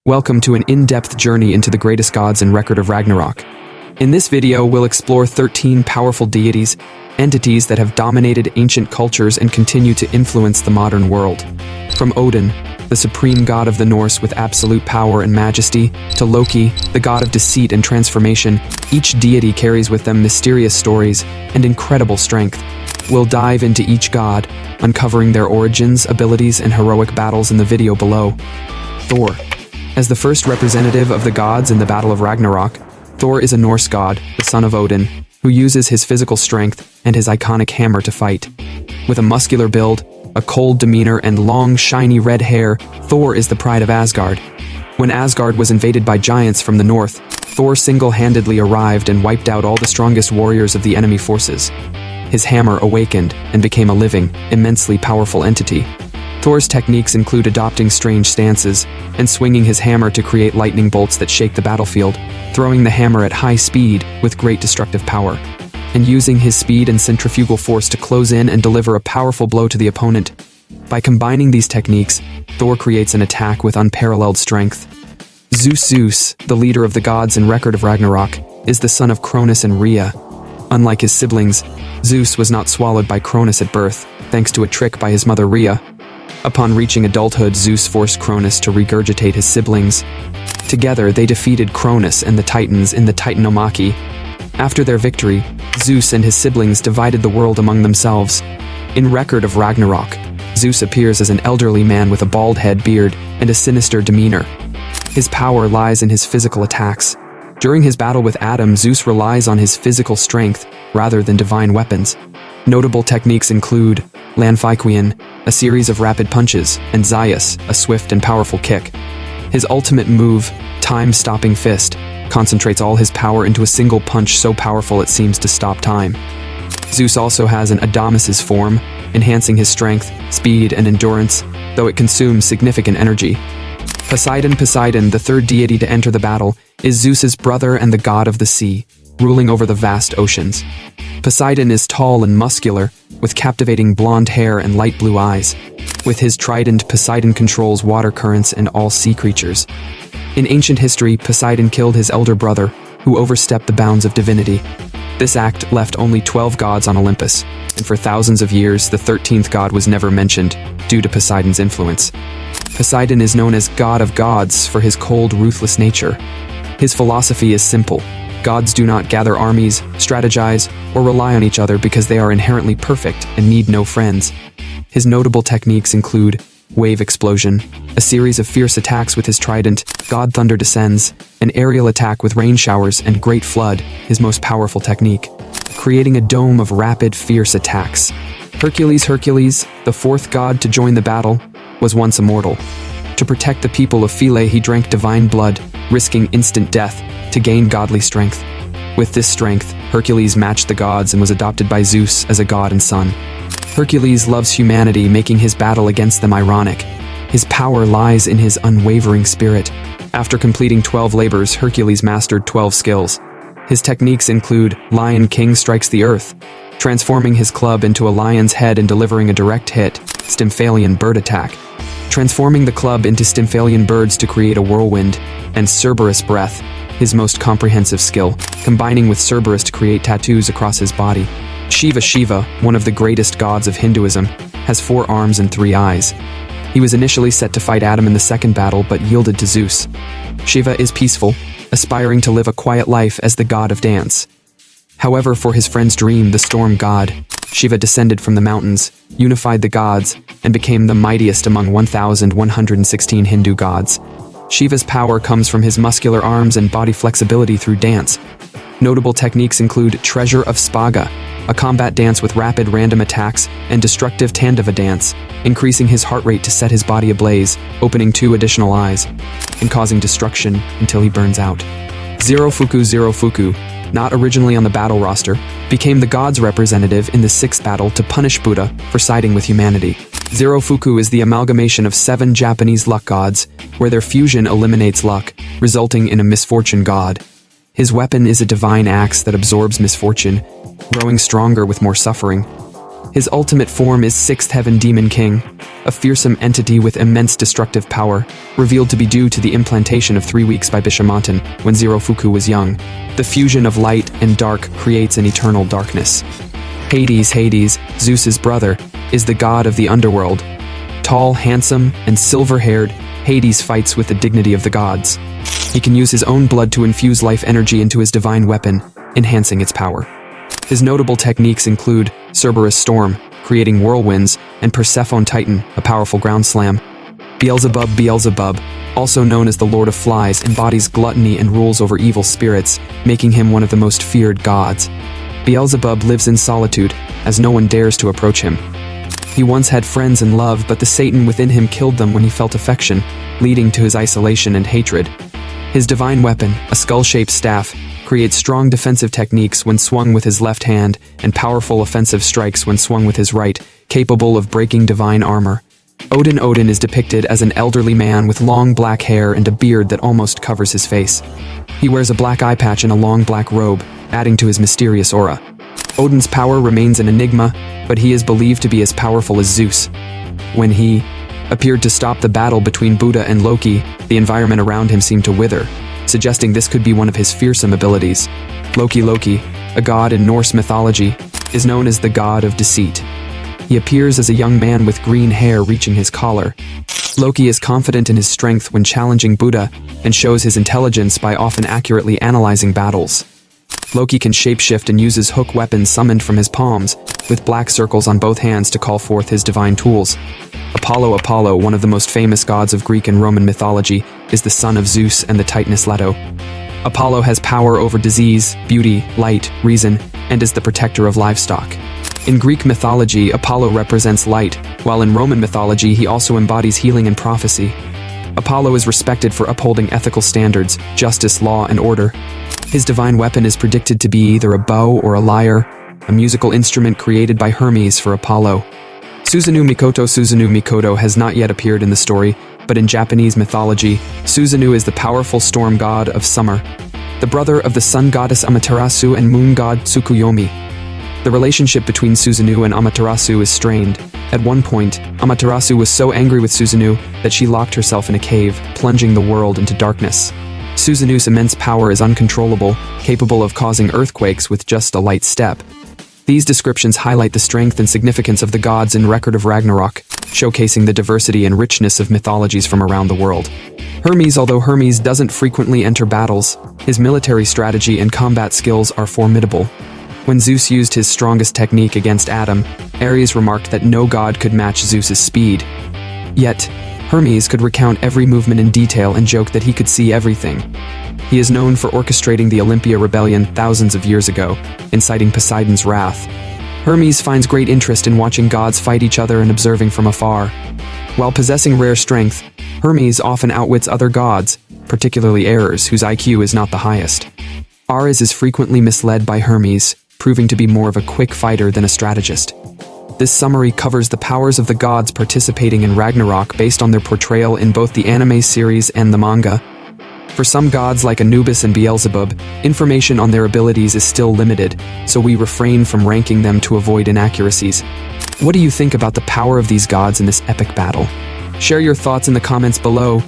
Welcome to an in-depth journey into the greatest gods in record of Ragnarok. In this video, we'll explore 13 powerful deities, entities that have dominated ancient cultures and continue to influence the modern world. From Odin, the supreme god of the Norse with absolute power and majesty, to Loki, the god of deceit and transformation, each deity carries with them mysterious stories and incredible strength. We'll dive into each god, uncovering their origins, abilities, and heroic battles in the video below. Thor. As the first representative of the gods in the Battle of Ragnarok, Thor is a Norse god, the son of Odin, who uses his physical strength and his iconic hammer to fight. With a muscular build, a cold demeanor, and long, shiny red hair, Thor is the pride of Asgard. When Asgard was invaded by giants from the north, Thor single-handedly arrived and wiped out all the strongest warriors of the enemy forces. His hammer awakened and became a living, immensely powerful entity. Thor's techniques include adopting strange stances and swinging his hammer to create lightning bolts that shake the battlefield, throwing the hammer at high speed with great destructive power, and using his speed and centrifugal force to close in and deliver a powerful blow to the opponent. By combining these techniques, Thor creates an attack with unparalleled strength. Zeus, the leader of the gods in record of Ragnarok, is the son of Cronus and Rhea. Unlike his siblings, Zeus was not swallowed by Cronus at birth, thanks to a trick by his mother Rhea. Upon reaching adulthood, Zeus forced Cronus to regurgitate his siblings. Together, they defeated Cronus and the Titans in the Titanomachy. After their victory, Zeus and his siblings divided the world among themselves. In record of Ragnarok, Zeus appears as an elderly man with a bald head, beard, and a sinister demeanor. His power lies in his physical attacks. During his battle with Adam, Zeus relies on his physical strength rather than divine weapons. Notable techniques include Lanfiquian, a series of rapid punches, and Zeus, a swift and powerful kick. His ultimate move, Time-Stopping Fist, concentrates all his power into a single punch so powerful it seems to stop time. Zeus also has an Adonis's form, enhancing his strength, speed, and endurance, though it consumes significant energy. Poseidon, the third deity to enter the battle, is Zeus's brother and the god of the sea, ruling over the vast oceans. Poseidon is tall and muscular, with captivating blonde hair and light blue eyes. With his trident, Poseidon controls water currents and all sea creatures. In ancient history, Poseidon killed his elder brother, who overstepped the bounds of divinity. This act left only 12 gods on Olympus, and for thousands of years, the 13th god was never mentioned, due to Poseidon's influence. Poseidon is known as God of Gods for his cold, ruthless nature. His philosophy is simple. Gods do not gather armies, strategize, or rely on each other because they are inherently perfect and need no friends. His notable techniques include Wave Explosion, a series of fierce attacks with his trident, God Thunder Descends, an aerial attack with rain showers, and Great Flood, his most powerful technique, creating a dome of rapid, fierce attacks. Hercules, the fourth god to join the battle, was once immortal. To protect the people of Philae, he drank divine blood, risking instant death to gain godly strength. With this strength, Hercules matched the gods and was adopted by Zeus as a god and son. Hercules loves humanity, making his battle against them ironic. His power lies in his unwavering spirit. After completing 12 labors, Hercules mastered 12 skills. His techniques include Lion King strikes the earth, transforming his club into a lion's head and delivering a direct hit, Stymphalian bird attack, transforming the club into Stymphalian birds to create a whirlwind, and Cerberus breath, his most comprehensive skill, combining with Cerberus to create tattoos across his body. Shiva, one of the greatest gods of Hinduism, has 4 arms and 3 eyes. He was initially set to fight Adam in the second battle but yielded to Zeus. Shiva is peaceful, aspiring to live a quiet life as the god of dance. However, for his friend's dream, the storm god, Shiva descended from the mountains, unified the gods, and became the mightiest among 1,116 Hindu gods. Shiva's power comes from his muscular arms and body flexibility through dance. Notable techniques include Treasure of Spaga, a combat dance with rapid random attacks, and Destructive Tandava dance, increasing his heart rate to set his body ablaze, opening 2 additional eyes, and causing destruction until he burns out. Zerofuku, not originally on the battle roster, became the god's representative in the 6th battle to punish Buddha for siding with humanity. Zerofuku is the amalgamation of 7 Japanese luck gods, where their fusion eliminates luck, resulting in a misfortune god. His weapon is a divine axe that absorbs misfortune, growing stronger with more suffering. His ultimate form is Sixth Heaven Demon King, a fearsome entity with immense destructive power, revealed to be due to the implantation of 3 weeks by Bishamontan when Zerofuku was young. The fusion of light and dark creates an eternal darkness. Hades, Zeus's brother, is the god of the underworld. Tall, handsome, and silver-haired, Hades fights with the dignity of the gods. He can use his own blood to infuse life energy into his divine weapon, enhancing its power. His notable techniques include Cerberus Storm, creating whirlwinds, and Persephone Titan, a powerful ground slam. Beelzebub, also known as the Lord of Flies, embodies gluttony and rules over evil spirits, making him one of the most feared gods. Beelzebub lives in solitude, as no one dares to approach him. He once had friends and love, but the Satan within him killed them when he felt affection, leading to his isolation and hatred. His divine weapon, a skull-shaped staff, creates strong defensive techniques when swung with his left hand and powerful offensive strikes when swung with his right, capable of breaking divine armor. Odin is depicted as an elderly man with long black hair and a beard that almost covers his face. He wears a black eye patch and a long black robe, adding to his mysterious aura. Odin's power remains an enigma, but he is believed to be as powerful as Zeus. When he appeared to stop the battle between Buddha and Loki, the environment around him seemed to wither, suggesting this could be one of his fearsome abilities. Loki, a god in Norse mythology, is known as the god of deceit. He appears as a young man with green hair reaching his collar. Loki is confident in his strength when challenging Buddha and shows his intelligence by often accurately analyzing battles. Loki can shapeshift and uses hook weapons summoned from his palms, with black circles on both hands to call forth his divine tools. Apollo, one of the most famous gods of Greek and Roman mythology, is the son of Zeus and the Titaness Leto. Apollo has power over disease, beauty, light, reason, and is the protector of livestock. In Greek mythology, Apollo represents light, while in Roman mythology he also embodies healing and prophecy. Apollo is respected for upholding ethical standards, justice, law, and order. His divine weapon is predicted to be either a bow or a lyre, a musical instrument created by Hermes for Apollo. Susanoo Mikoto has not yet appeared in the story, but in Japanese mythology, Susanoo is the powerful storm god of summer, the brother of the sun goddess Amaterasu and moon god Tsukuyomi. The relationship between Susanoo and Amaterasu is strained. At one point, Amaterasu was so angry with Susanoo that she locked herself in a cave, plunging the world into darkness. Susanoo's immense power is uncontrollable, capable of causing earthquakes with just a light step. These descriptions highlight the strength and significance of the gods in Record of Ragnarok, showcasing the diversity and richness of mythologies from around the world. Hermes, although Hermes doesn't frequently enter battles, his military strategy and combat skills are formidable. When Zeus used his strongest technique against Adam, Ares remarked that no god could match Zeus's speed. Yet, Hermes could recount every movement in detail and joke that he could see everything. He is known for orchestrating the Olympia rebellion thousands of years ago, inciting Poseidon's wrath. Hermes finds great interest in watching gods fight each other and observing from afar. While possessing rare strength, Hermes often outwits other gods, particularly Ares, whose IQ is not the highest. Ares is frequently misled by Hermes, proving to be more of a quick fighter than a strategist. This summary covers the powers of the gods participating in Ragnarok based on their portrayal in both the anime series and the manga. For some gods like Anubis and Beelzebub, information on their abilities is still limited, so we refrain from ranking them to avoid inaccuracies. What do you think about the power of these gods in this epic battle? Share your thoughts in the comments below.